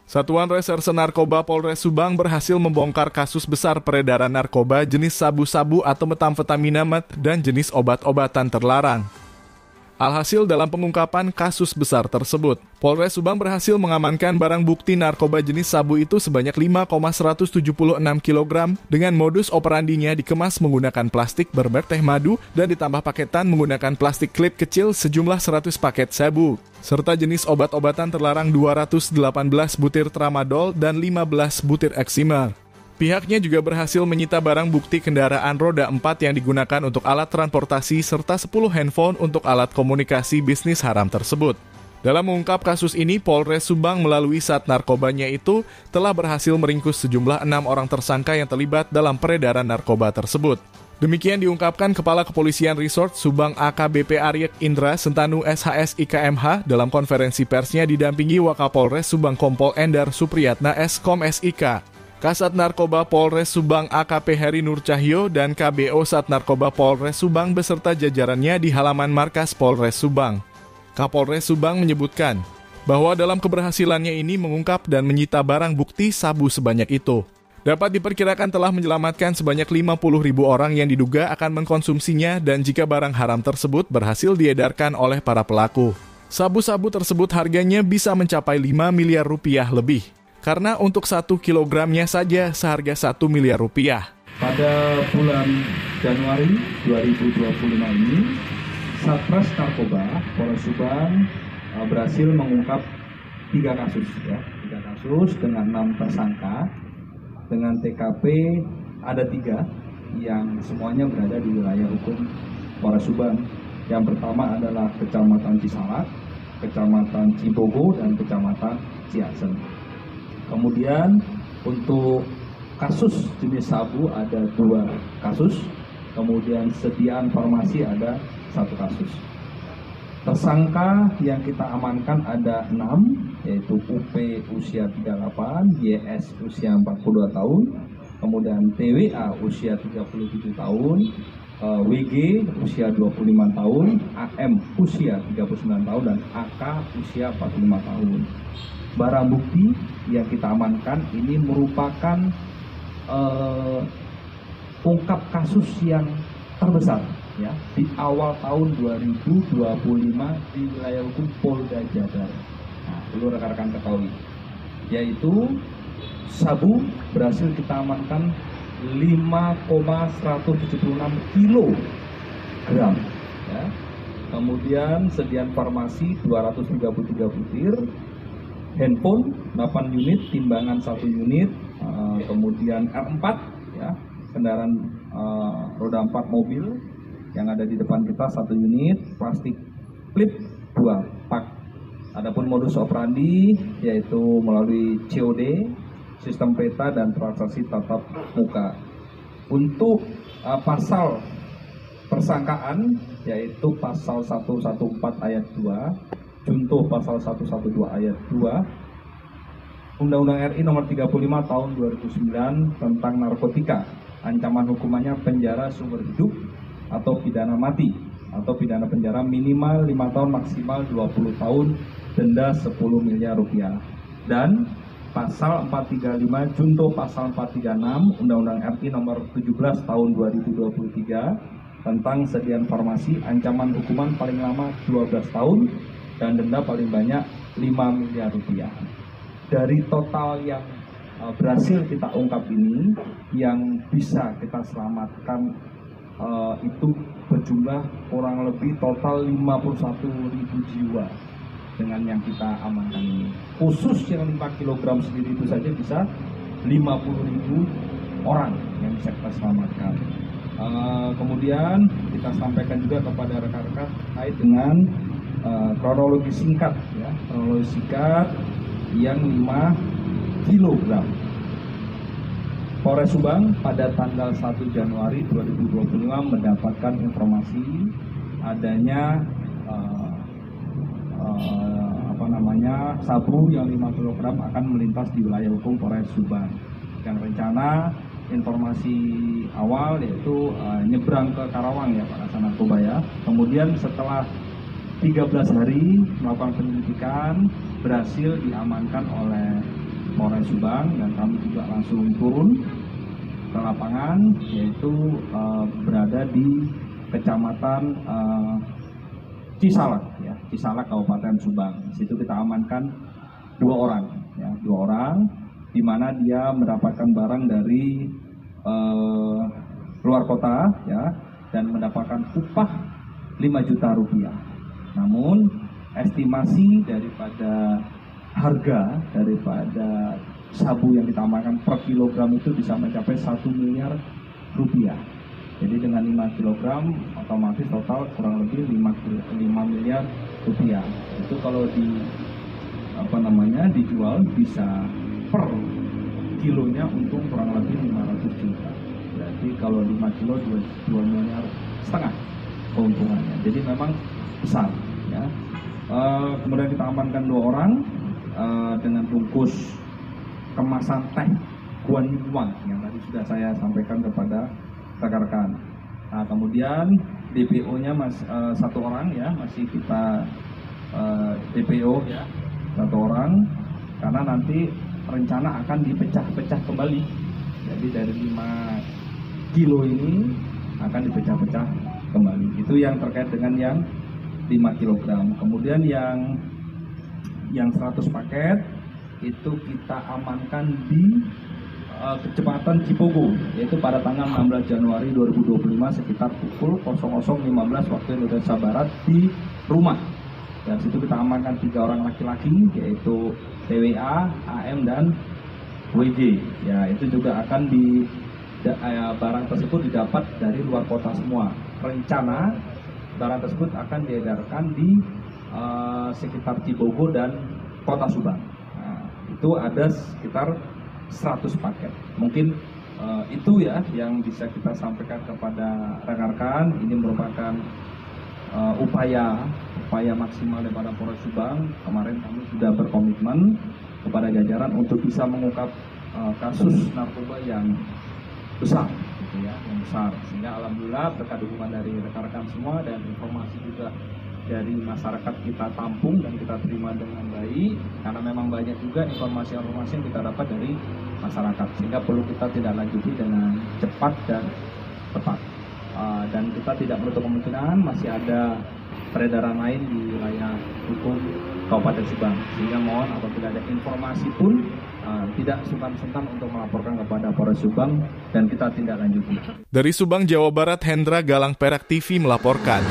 Satuan Reserse Narkoba Polres Subang berhasil membongkar kasus besar peredaran narkoba jenis sabu-sabu atau metamfetamina met dan jenis obat-obatan terlarang. Alhasil dalam pengungkapan kasus besar tersebut, Polres Subang berhasil mengamankan barang bukti narkoba jenis sabu itu sebanyak 5,176 kg dengan modus operandinya dikemas menggunakan plastik bermerek teh madu dan ditambah paketan menggunakan plastik klip kecil sejumlah 100 paket sabu, serta jenis obat-obatan terlarang 218 butir tramadol dan 15 butir eksimer. Pihaknya juga berhasil menyita barang bukti kendaraan roda 4 yang digunakan untuk alat transportasi serta 10 handphone untuk alat komunikasi bisnis haram tersebut. Dalam mengungkap kasus ini, Polres Subang melalui Sat Narkobanya itu telah berhasil meringkus sejumlah 6 orang tersangka yang terlibat dalam peredaran narkoba tersebut. Demikian diungkapkan Kepala Kepolisian Resort Subang AKBP Aryek Indra Sentanu SHS IKMH dalam konferensi persnya didampingi Wakapolres Subang Kompol Endar Supriyatna Skom SIK. Kasat Narkoba Polres Subang AKP Heri Nur Cahyo dan KBO Sat Narkoba Polres Subang beserta jajarannya di halaman markas Polres Subang. Kapolres Subang menyebutkan bahwa dalam keberhasilannya ini mengungkap dan menyita barang bukti sabu sebanyak itu. Dapat diperkirakan telah menyelamatkan sebanyak 50.000 orang yang diduga akan mengkonsumsinya dan jika barang haram tersebut berhasil diedarkan oleh para pelaku. Sabu-sabu tersebut harganya bisa mencapai 5 miliar rupiah lebih. Karena untuk 1 kilogramnya saja seharga 1 miliar rupiah. Pada bulan Januari 2025 ini, Satres Narkoba Polres Subang berhasil mengungkap 3 kasus dengan 6 tersangka. Dengan TKP ada 3 yang semuanya berada di wilayah hukum Polres Subang. Yang pertama adalah Kecamatan Cisalak, Kecamatan Cibogo, dan Kecamatan Ciasem. Kemudian untuk kasus jenis sabu ada 2 kasus, kemudian sediaan farmasi ada 1 kasus. Tersangka yang kita amankan ada 6, yaitu UP usia 38, YS usia 42 tahun, kemudian TWA usia 37 tahun, WG usia 25 tahun, AM usia 39 tahun, dan AK usia 45 tahun. Barang bukti yang kita amankan ini merupakan ungkap kasus yang terbesar ya di awal tahun 2025 di wilayah hukum Polda Jabar. Nah, perlu rekan-rekan ketahui, yaitu sabu berhasil kita amankan 5,176 kilogram ya. Kemudian sediaan farmasi 233 butir, handphone 8 unit, timbangan 1 unit, kemudian R4 ya, kendaraan roda 4 mobil yang ada di depan kita 1 unit, plastik klip 2 pak. Adapun modus operandi yaitu melalui COD, sistem peta, dan transaksi tatap muka. Untuk pasal persangkaan yaitu pasal 114 ayat 2, contoh pasal 112 ayat 2 Undang-Undang RI nomor 35 tahun 2009 tentang narkotika. Ancaman hukumannya penjara seumur hidup atau pidana mati atau pidana penjara minimal 5 tahun maksimal 20 tahun, denda 10 miliar rupiah. Dan pasal 435 junto pasal 436 Undang-Undang RI nomor 17 tahun 2023 tentang sediaan farmasi, ancaman hukuman paling lama 12 tahun dan denda paling banyak 5 miliar rupiah. Dari total yang berhasil kita ungkap ini, yang bisa kita selamatkan itu berjumlah kurang lebih total 51.000 jiwa dengan yang kita amankan ini. Khusus yang 5 kg sendiri itu saja bisa 50.000 orang yang bisa kita selamatkan. Kemudian kita sampaikan juga kepada rekan-rekan terkait dengan kronologi singkat ya, kronologi singkat yang 5 kg. Polres Subang pada tanggal 1 Januari 2025 mendapatkan informasi adanya sabu yang 5 kg akan melintas di wilayah hukum Polres Subang. Yang rencana informasi awal yaitu nyebrang ke Karawang ya Pak Kasat Narkoba ya. Kemudian setelah 13 hari melakukan penyelidikan, berhasil diamankan oleh Polres Subang, dan kami juga langsung turun ke lapangan, yaitu berada di Kecamatan Cisalak, ya, Cisalak Kabupaten Subang. Di situ kita amankan 2 orang, ya, 2 orang, di mana dia mendapatkan barang dari luar kota, ya, dan mendapatkan upah 5 juta rupiah. Namun estimasi daripada harga daripada sabu yang kita amankan per kilogram itu bisa mencapai 1 miliar rupiah. Jadi dengan 5 kilogram otomatis total kurang lebih 5 miliar rupiah. Itu kalau dijual bisa per kilonya untung kurang lebih 500 juta. Berarti kalau 5 kilo 2 miliar setengah keuntungannya. Jadi memang besar, ya. Kemudian kita amankan 2 orang dengan bungkus kemasan teh Guanyuan yang tadi sudah saya sampaikan kepada rekan-rekan. Nah, kemudian DPO-nya 1 orang, ya, masih kita DPO, ya, 1 orang, karena nanti rencana akan dipecah-pecah kembali. Jadi dari 5 kilo ini akan dipecah-pecah kembali. Itu yang terkait dengan yang 5 kilogram. Kemudian yang 100 paket itu kita amankan di Kecamatan Cipogo, yaitu pada tanggal 16 Januari 2025 sekitar pukul 00.15 waktu Indonesia Barat di rumah. Dan situ kita amankan 3 orang laki-laki, yaitu TWA, AM, dan WG. Ya, itu juga akan barang tersebut didapat dari luar kota semua. Rencana barang tersebut akan diedarkan di sekitar Cibogo dan Kota Subang. Nah, itu ada sekitar 100 paket. Mungkin itu, ya, yang bisa kita sampaikan kepada rekan-rekan. Ini merupakan upaya maksimal daripada Polres Subang. Kemarin kami sudah berkomitmen kepada jajaran untuk bisa mengungkap kasus narkoba yang besar, gitu, ya, yang besar. Sehingga alhamdulillah berkat dukungan dari rekan-rekan semua dan informasi juga dari masyarakat kita tampung dan kita terima dengan baik, karena memang banyak juga informasi-informasi yang kita dapat dari masyarakat, sehingga perlu kita tidak lanjuti dengan cepat dan tepat. Dan kita tidak menutup kemungkinan masih ada peredaran lain di wilayah hukum Kabupaten Subang, sehingga mohon apabila ada informasi pun tidak sungkan-sungkan untuk melaporkan kepada Polres Subang dan kita tindak lanjuti. Dari Subang, Jawa Barat, Hendra Galang Perak TV melaporkan.